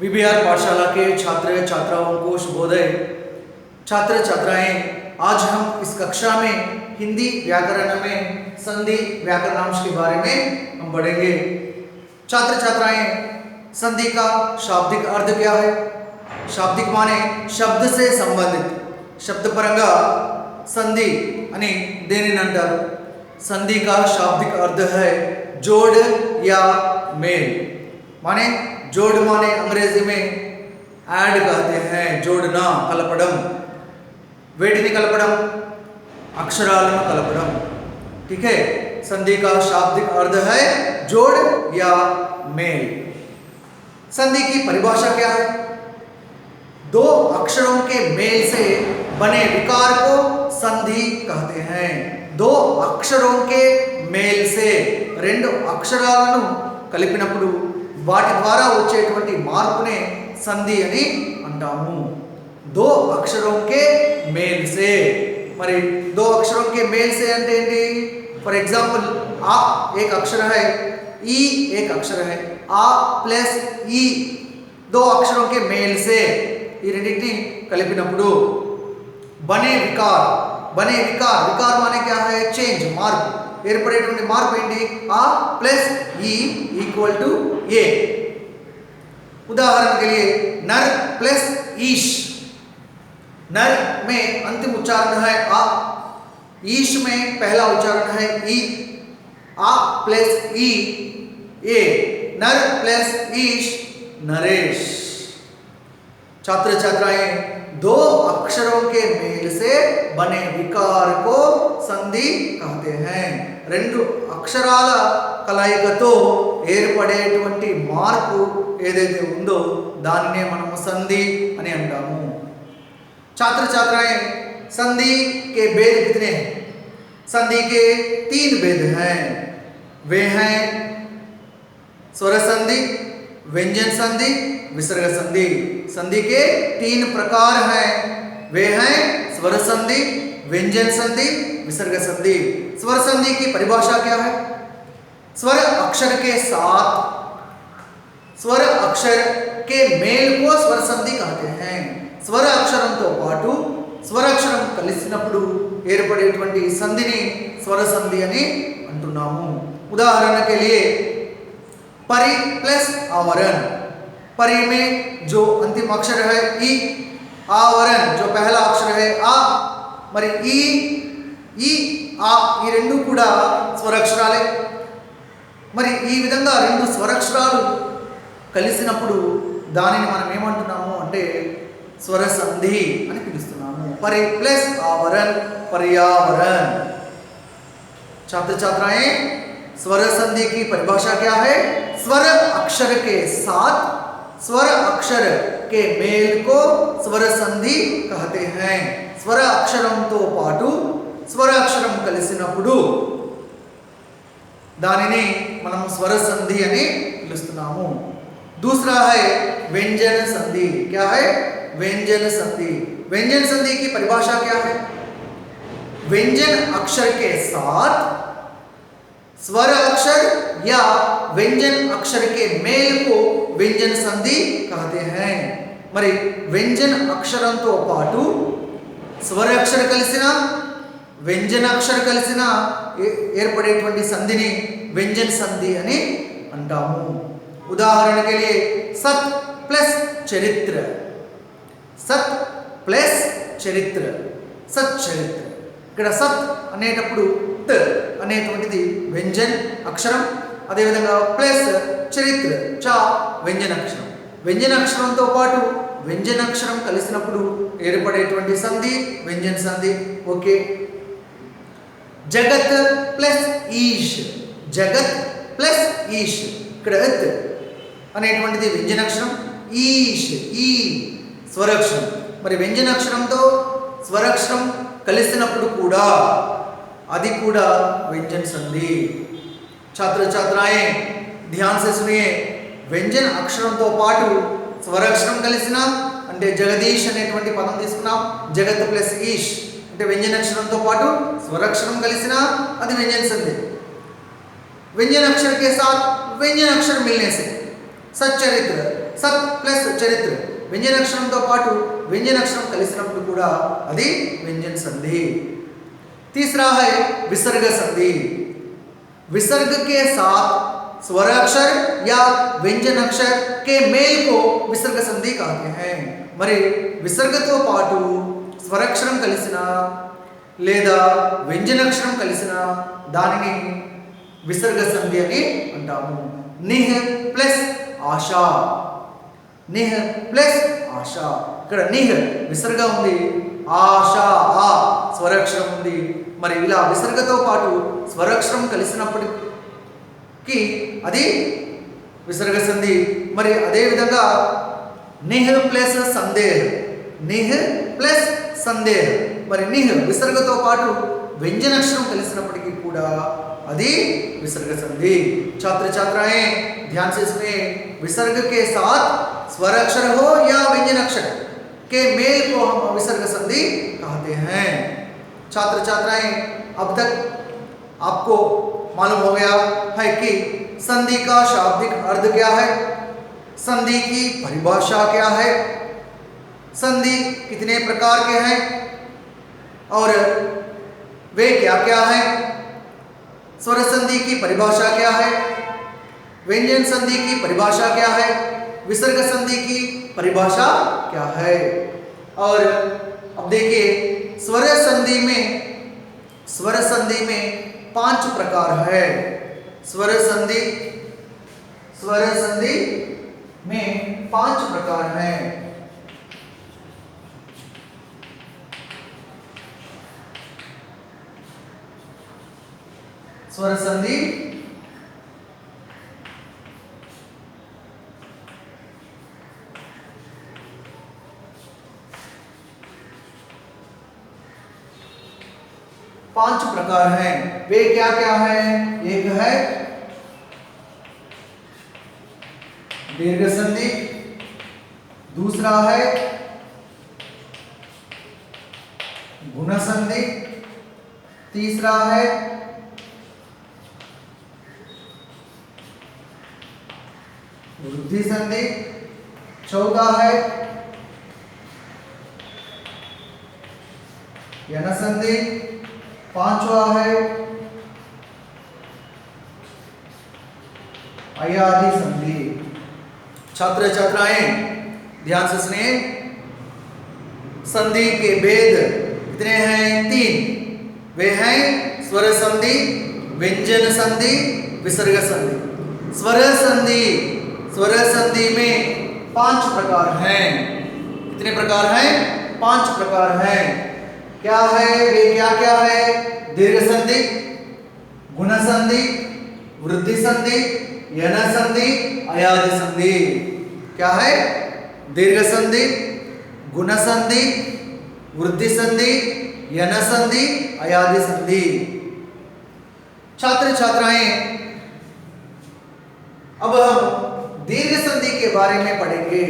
VBR पाठशाला के छात्र छात्राओं को शुभोदय। छात्र छात्राएं, आज हम इस कक्षा में हिंदी व्याकरण में संधि व्याकरणांश के बारे में हम पढ़ेंगे। छात्र छात्राएं, संधि का शाब्दिक अर्थ क्या है? शाब्दिक माने शब्द से संबंधित, शब्द परंगा संधि అని దేనిని అంటారు? संधि का शाब्दिक अर्थ है जोड़ या मेल। माने जोड़ माने अंग्रेजी में ऐड कहते हैं, जोड़ना, कलपड़म, वेटिनी कलपड़म, अक्षराలను कलपड़म। ठीक है, संधि का शाब्दिक अर्थ है जोड़ या मेल। संधि की परिभाषा क्या है? दो अक्षरों के मेल से बने विकार को संधि कहते हैं। दो अक्षरों के मेल से రెండు అక్షరాలను కలిపినప్పుడు వాటి ద్వారా వచ్చేటువంటి మార్పునే సంధి అని అంటాము। दो अक्षरों के मेल से, మరి दो अक्षरों के मेल से అంటే ఏంటి? फॉर एग्जांपल आ एक अक्षर है, ई एक अक्षर है, आ प्लस ई दो अक्षरों के मेल से ఈ రెండింటిని కలిపినప్పుడు बने विकार, बने विकार, विकार माने क्या है? चेंज, మార్పు, ఏర్పడేటువంటి మార్పు ఏంటి? आ प्लस ई इक्वल टू ए। उदाहरण के लिए नर प्लस ईश, नर में अंतिम उच्चारण है आ, ईश में पहला उच्चारण है ई, आ प्लस ई ए, नर प्लस ईश नरेश। छात्र छात्राएं, दो अक्षरों के मेल से बने विकार को संधि कहते हैं। రెండు అక్షరాల కలయికతో ఏర్పడేటువంటి మార్పు ఏదైతే ఉందో దానినే మనము సంధి అని అంటాము। छात्र छात्राएं, संधि के भेद कितने हैं? संधि के 3 भेद हैं। वे हैं स्वर संधि, व्यंजन संधि, विसर्ग संधि। संधि के 3 प्रकार हैं। वे हैं स्वर संधि, व्यंजन संधि, विसर्ग संधि। स्वर संधि की परिभाषा क्या है? स्वर अक्षर के साथ स्वर अक्षर के मेल को स्वर संधि कहते हैं। స్వర అక్షరంతో పాటు స్వరాక్షరం కలిసినప్పుడు ఏర్పడేటువంటి సంధిని స్వర సంధి అని అంటున్నాము। उदाहरण के लिए परि प्लस आवरण, परि में जो अंतिम अक्षर है ई, आवरण जो पहला अक्षर है आ, మరి ఈ ఆ ఈ రెండు కూడా స్వరాక్షరాలే। మరి ఈ విధంగా రెండు స్వరాక్షరాలు కలిసినప్పుడు దానిని మనం ఏమంటున్నాము అంటే स्वर संधि అని పిలుస్తున్నాము। परि प्लस आवरण, पर्यावरण। छात्र छात्राएं, स्वर संधि की परिभाषा क्या है? स्वर अक्षर के साथ स्वर अक्षर के मेल को स्वर संधि कहते हैं। स्वर అక్షరంతో పాటు స్వరాక్షరం కలిసినప్పుడు దానిని మనం స్వర సంధి అని పిలుస్తున్నాము। दूसरा है व्यंजन संधि। क्या है? व्यंजन संधि। व्यंजन संधि की परिभाषा क्या है? व्यंजन अक्षर के साथ स्वर अक्षर या व्यंजन अक्षर के मेल को व्यंजन संधि कहते हैं। మరి व्यंजन అక్షరంతో పాటు స్వర అక్షర కలిసిన व्यंजन అక్షర కలిసిన ఏర్పడేటువంటి సంధిని व्यंजन संधि అని అంటాము। उदाहरण के लिए सत प्लस चरित्र, सत प्लस చరిత్ర, సచ్చరిత్ర। ఇక్కడ సత్ అనేటప్పుడు త అనేటువంటిది వ్యంజన్ అక్షరం, అదేవిధంగా ప్లస్ చరిత్ర చ వ్యంజన అక్షరం। వ్యంజన అక్షరంతో పాటు వ్యంజన అక్షరం కలిసినప్పుడు ఏర్పడేటువంటి సంధి వ్యంజన సంధి। ఓకే, జగత్ ప్లస్ ఈష్, జగత్ ప్లస్ ఈష్, ఇక్కడ అత్ అనేటువంటిది వ్యంజనాక్షరం, ఈష్ ఈ స్వరాక్షరం। మరి వ్యంజనాక్షరంతో స్వరాక్షరం కలిసినప్పుడు కూడా అది కూడా व्यंजन संधि। छात्र छात्राएं, ध्यान से सुनिए। व्यंजन అక్షరంతో పాటు స్వరాక్షరం కలిసిన అంటే జగదీష్ అనేటువంటి పదం తీసుకున్నాం। జగత్ ప్లస్ ఈష్ అంటే व्यंजन అక్షరంతో పాటు స్వరాక్షరం కలిసిన అది व्यंजन संधि। व्यंजन अक्षर के साथ व्यंजन अक्षर मिलने से सच्चरित्र సత్ ప్లస్ చరిత్ర వ్యంజనాక్షరంతో పాటు వ్యంజనాక్షరం కలిసినప్పుడు కూడా అది व्यंजन संधि। तीसरा है विसर्ग संधि। विसर्ग के साथ स्वराक्षर या व्यंजन अक्षर के मेल को विसर्ग संधि कहते हैं। మరి విసర్గతో పాటు స్వరాక్షరం కలిసిన లేదా వ్యంజనాక్షరం కలిసిన దానిని విసర్గ సంధి అని అంటాము। నిహ్ ప్లస్ ఆశా, నిహ్ ప్లస్ ఆశా, ఇక్కడ నిహ్ విసర్గ ఉంది, ఆశా ఆ స్వరాక్షరం ఉంది। మరి ఇలా విసర్గతో పాటు స్వరాక్షరం కలిసినప్పటికీ అది విసర్గ సంధి। మరి అదే విధంగా నిహ్ ప్లస్ సందేహ్, నిహ్ ప్లస్ సందేహ్, మరి నిహ్ విసర్గతో పాటు व्यंजनाक्षరం కలిసినప్పటికీ కూడా అది विसर्ग संधि। छात्र छात्राएं ध्यान से इसमें विसर्ग के साथ स्वराक्षर हो या व्यंजनाक्षर के मेल को हम विसर्ग संधि कहते हैं। छात्र छात्राएं अब तक आपको मालूम हो गया है कि संधि का शाब्दिक अर्थ क्या है, संधि की परिभाषा क्या है, संधि कितने प्रकार के हैं और वे क्या क्या हैं, स्वर संधि की परिभाषा क्या है, व्यंजन संधि की परिभाषा क्या है, विसर्ग संधि की परिभाषा क्या है। और अब देखिए स्वर संधि में 5 प्रकार है। स्वर संधि में 5 प्रकार हैं। स्वर संधि पांच प्रकार हैं। वे क्या क्या हैं? एक है दीर्घ संधि, दूसरा है गुण संधि, तीसरा है वृद्धि संधि, चौथा है यन संधि, पांचवा है अयादि संधि। छात्र छात्राएं ध्यान से सुनिए, संधि के भेद कितने हैं? 3। वे हैं स्वर संधि, व्यंजन संधि, विसर्ग संधि। स्वर संधि में 5 प्रकार हैं। कितने प्रकार हैं? 5 प्रकार हैं। क्या है? वे क्या क्या है? दीर्घ संधि, गुण संधि, वृद्धि संधि, यन संधि, अयादि संधि। क्या है? दीर्घ संधि, गुण संधि, वृद्धि संधि, यन संधि, अयादि संधि। छात्र छात्राएं अब हम दीर्घ संधि के बारे में पढ़ेंगे।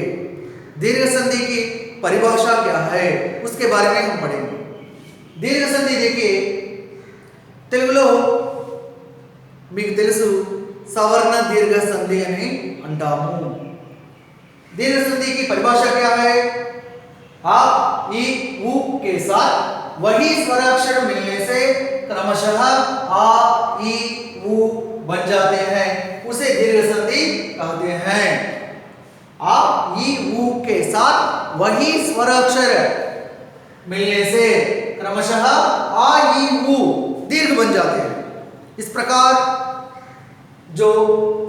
दीर्घ संधि की परिभाषा क्या है उसके बारे में हम पढ़ेंगे। दीर्घ संधि देखिए, తెలుగులో మీకు తెలుసు सवर्ण दीर्घ संधि అని అంటాము। दीर्घ संधि की परिभाषा क्या है? आ, ई, उ के साथ वही स्वराक्षर मिलने से क्रमशः आ, ई, उ बन जाते हैं, उसे दीर्घ संधि कहते हैं। आ, ई, उ के साथ वही स्वराक्षर मिलने से क्रमशः आ, ई, उ दीर्घ बन जाते हैं। इस प्रकार जो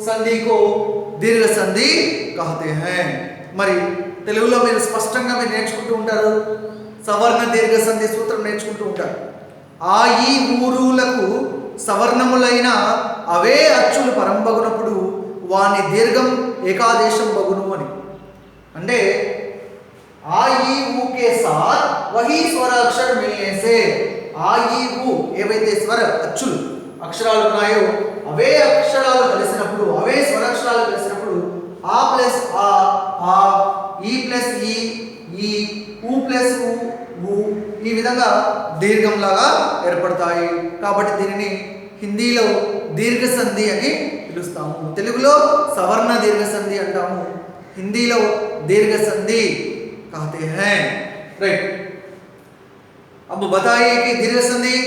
संधि को दीर्घ संधि कहते हैं। మరి తెలుగులో మీరు స్పష్టంగా మీరు నేర్చుకుంటూ ఉంటారు, సవర్ణ దీర్ఘ సంధి సూత్రం నేర్చుకుంటూ ఉంటారు। ఆ, ఈ, ఊరులకు సవర్ణములైన అవే అచ్చులు పరంబగునప్పుడు వాని దీర్ఘం ఏకాదేశం బగును అని। అంటే आ, ई, उ के साथ वही स्वराक्षर मिलने से आ, ई, उ ఏవైతే స్వర అచ్చులు అక్షరాలు ఉన్నాయో అవే అక్షరాలు కలిసినప్పుడు, అవే స్వరాక్షరాలు కలిసినప్పుడు ఆ ప్లస్ ఆ, ఈ ప్లస్ ఈ, ఉ ప్లస్ ఉ ఈ విధంగా దీర్ఘంలాగా ఏర్పడతాయి। కాబట్టి దీనిని హిందీలో దీర్ఘ సంధి అని పిలుస్తాము, తెలుగులో సవర్ణ దీర్ఘ సంధి అంటాము। हिंदीलो दीर्घ संधि कहते हैं। राइट, अब बताइए कि दीर्घ संधि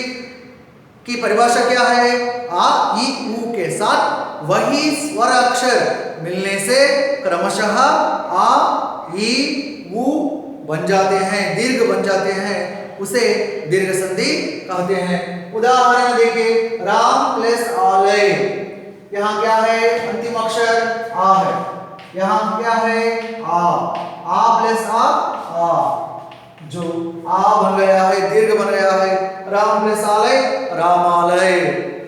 की परिभाषा क्या है? आ ई उ के साथ वही स्वर अक्षर मिलने से क्रमशः आ ई उ बन जाते हैं, दीर्घ बन जाते हैं, उसे दीर्घ संधि कहते हैं। उदाहरण देखिए, राम प्लस आलय, यहाँ क्या है? अंतिम अक्षर आ है, यहाँ क्या है? आ प्लस आ, जो आ बन गया है, दीर्घ बन गया है। राम प्लस आलय, रामालय,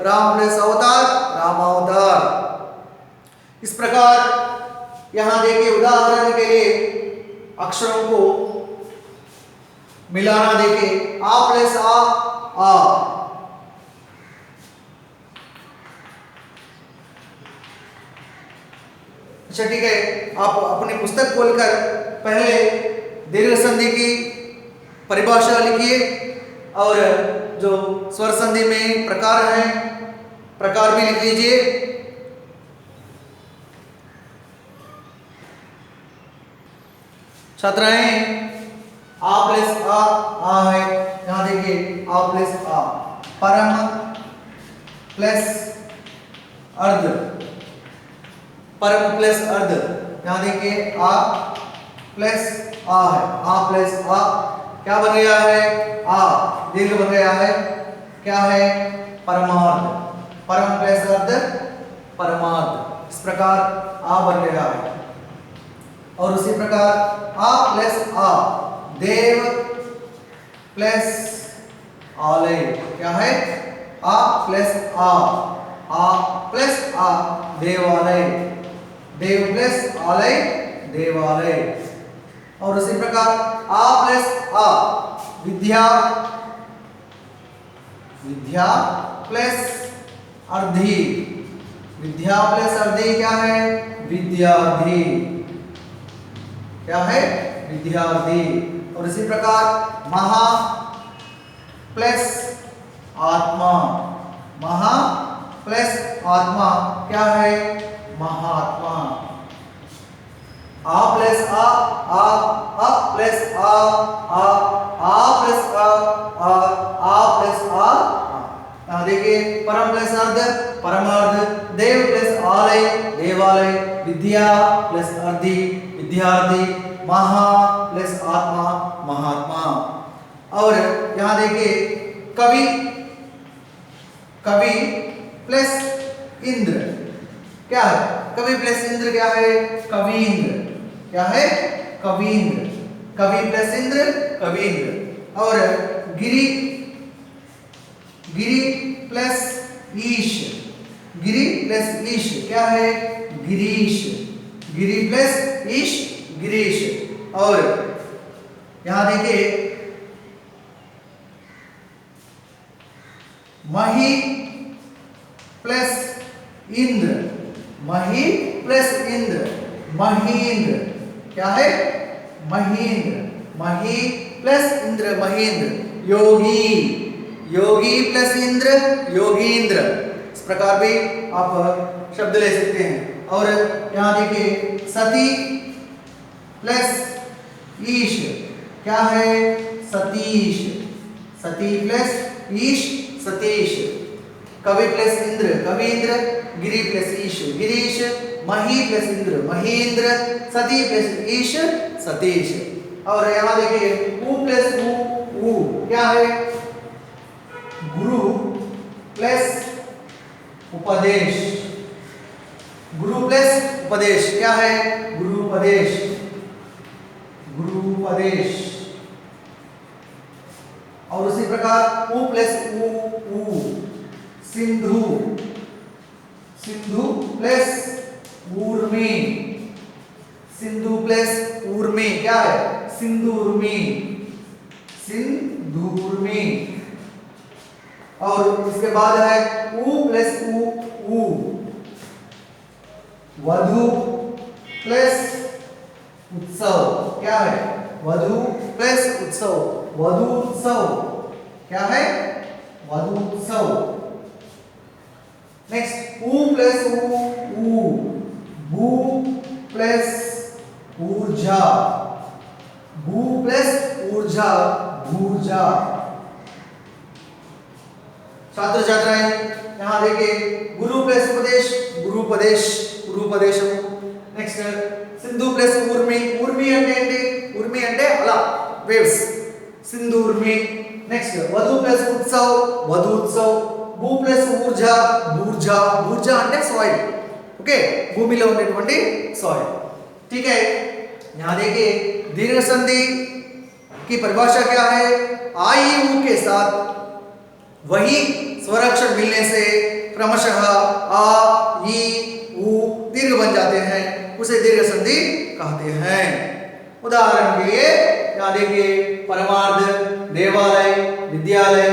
राम प्लस अवतार, रामावतार। इस प्रकार यहाँ देखिए, उदाहरण के लिए अक्षरों को मिलाना देखिए, आ प्लस आ, अच्छा ठीक है, आप अपनी पुस्तक खोलकर पहले दीर्घ संधि की परिभाषा लिखिए और जो स्वर संधि में प्रकार हैं, प्रकार भी लिख लीजिए। छात्राएं, आ प्लस आ है, यहाँ देखिए आ प्लस आ, परम प्लस अर्ध, परम प्लस अर्ध, यहाँ देखिए आ प्लस आ है, आ प्लस आ क्या बन गया है? आ, दीर्घ बन गया है, क्या है? परमार्ध, परम प्लस अर्ध, परमार्ध। इस प्रकार आ बन गया है। और उसी प्रकार आ प्लस आ, देव प्लस आलय, क्या है? आ प्लस आ प्लस आ, देवालय, देव प्लस आलय, देवालय। और उसी प्रकार आ प्लस आ, विद्या, विद्या प्लस अर्धी, विद्या प्लस अर्धी क्या है? विद्यार्थी, क्या है? विद्यार्थी। और इसी प्रकार महा प्लस आत्मा, महा प्लस आत्मा क्या है? महात्मा। आ प्लस आ प्लस आ प्लस आ प्लस आ। यहाँ देखिए, परम प्लस अर्ध, परमार्ध, देव प्लस आलय, देवालय, विद्या प्लस अर्धी, विद्यार्थी, महा प्लस आत्मा, महात्मा। और यहाँ देखिए, कवि, कवि प्लस इंद्र क्या है? कवि प्लस इंद्र क्या है? कवींद्र, क्या है? कवींद्र, कवि प्लस इंद्र, कवींद्र। और गिरि, गिरि प्लस ईश, गिरि प्लस ईश क्या है? गिरीश, गिरि प्लस ईश, गिरीश। और यहां देखिए, मही प्लस इंद्र, मही प्लस इंद्र, महींद्र क्या है? महींद्र, मही प्लस इंद्र, महींद्र। योगी, योगी प्लस इंद्र, योगींद्र। इस प्रकार भी आप शब्द ले सकते हैं। और यहां देखिए, सती प्लस ईश क्या है? सतीश, सती प्लस ईश, सतीश। कवि प्लस इंद्र, कवींद्र। गिरि प्लस ईश, गिरीश। मही प्लस इंद्र, महींद्र। सती प्लस ईश, सतीश। और यहाँ देखिए, उ प्लस उ क्या है? गुरु प्लस उपदेश, गुरु प्लस उपदेश क्या है? गुरुपदेश, गुरुपदेश। और उसी प्रकार उ प्लस उ, सिंधु, सिंधु प्लस ऊर्मी, सिंधु प्लस ऊर्मी क्या है? सिंधुर्मी, सिंधुर्मी। और इसके बाद है उ प्लस उ, वधु प्लस उत्सव क्या है? वधु प्लस उत्सव, वधु उत्सव क्या है? वधु उत्सव। नेक्स्ट उ प्लस उ, भू प्लस ऊर्जा, भू प्लस ऊर्जा, भूर्जा। छात्र छात्राएं यहाँ देखिए, गुरु प्लस उपदेश, गुरुपदेश, गुरुपदेशम। नेक्स्ट सिंधु प्लस ऊर्मी, ऊर्मी అంటే అలా వేవ్స్, సింధూర్మి। నెక్స్ట్ వధు ప్లస్ ఉత్సవ్, వధూత్సవ్। భూ ప్లస్ ఊర్జా, భూర్జా, భూర్జా అంటే సాయిల్, ओके, భూమిలో ఉండేటువంటి సాయిల్। ठीक है, यहाँ देखिए दीर्घ संधि की परिभाषा क्या है? आई ऊ के साथ वही स्वराक्षर मिलने से क्रमशः आ ई ऊ दीर्घ बन जाते हैं, उसे दीर्घ संधि कहते हैं। उदाहरण के लिए यहाँ देखिए, परमार्थ, देवालय, विद्यालय,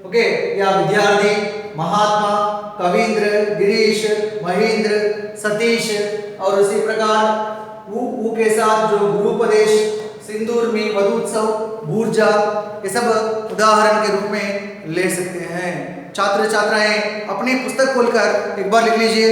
ओके, या विद्यार्थी, महात्मा, कवींद्र, गिरीश, महेंद्र, सतीश। और उसी प्रकार ऊ के साथ जो गुरुपदेश, सिंदूर्मी, वधूत्सव, भूर्जा, ये सब उदाहरण के रूप में ले सकते हैं। छात्र छात्राएं अपनी पुस्तक खोलकर एक बार लिख लीजिए।